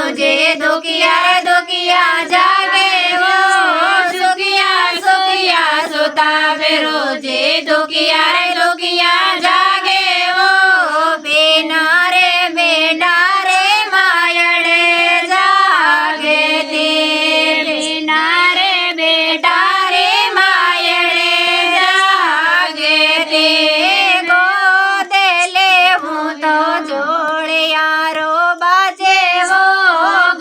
रोजे दुखिया रे दुखिया जागे वो सुखिया सुखिया सुता वे रोजे दुखिया रे दुखिया जागे वो बेना रे मायड़े जागे ते बेना रे बेटा रे मायड़े जागे ते गोदे ले हूँ तो जोड़े यारो बाजे वो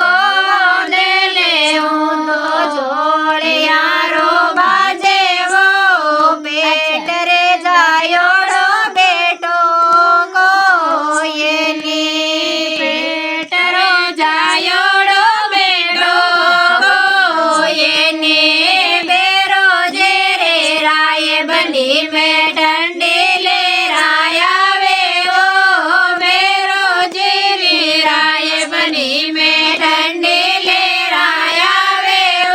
गोदे ले हूँ तो जोड़े यारो बाजे वो पेट रे जायोड़ो बेटो को ये नी पेट रे जायोड़ो बेटो को ये नी बेरोजे रे राय बनी में डंडी ले राया वे ओ बेरोजे रे राय बनी में डंडी ले राया वे ओ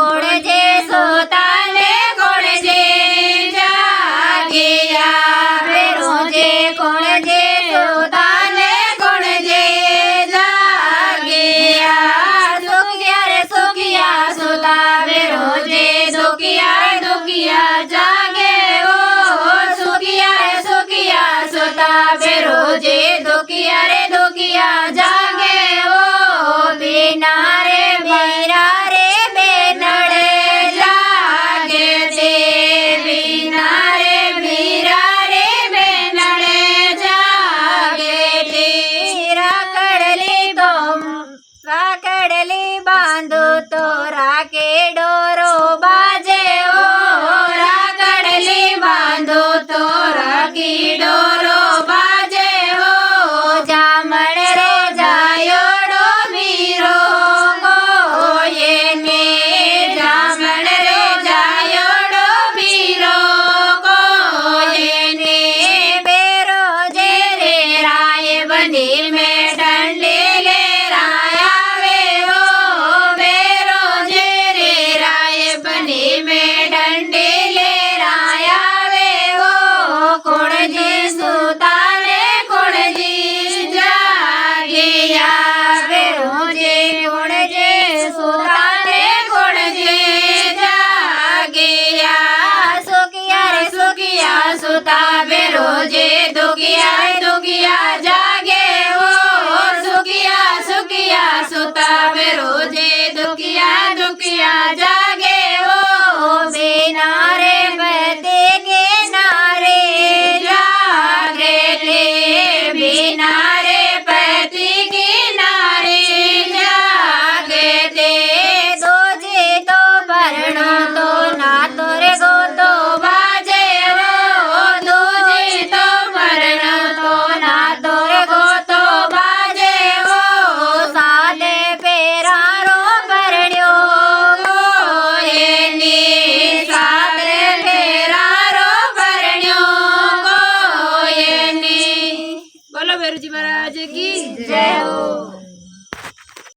गुण जे सोताने गुण जे जागिया बेरोजे गुण जे सोताने गुण जे जागिया सुखिया सुता बेरोजे दुखिया दुखिया जागे ओ सुखिया सुता बेरोजे दुखिया रे दुखिया जागे ओ बिना रे बेनड़े जागे ते बिना रे बेनड़े जागे ते राकड़ली बांधो तो राके डोरो बाजे ओ राकड़ली बांधो तो राकी डोरो बाजे ओ जामण रे जायोड़ो वीरो को ये ने जामण रे जायोड़ो वीरो को ये ने बेरोजे रे राय बनी में डंडी ले राया वे ओ बेरोजे रे राय बनी में डंडी ले राया वे ओ कुणजी सुताने कुणजी जागिया बेरोजे कुणजी सुताने कुणजी जागिया सुखिया रे सुखिया सुता बेरोजे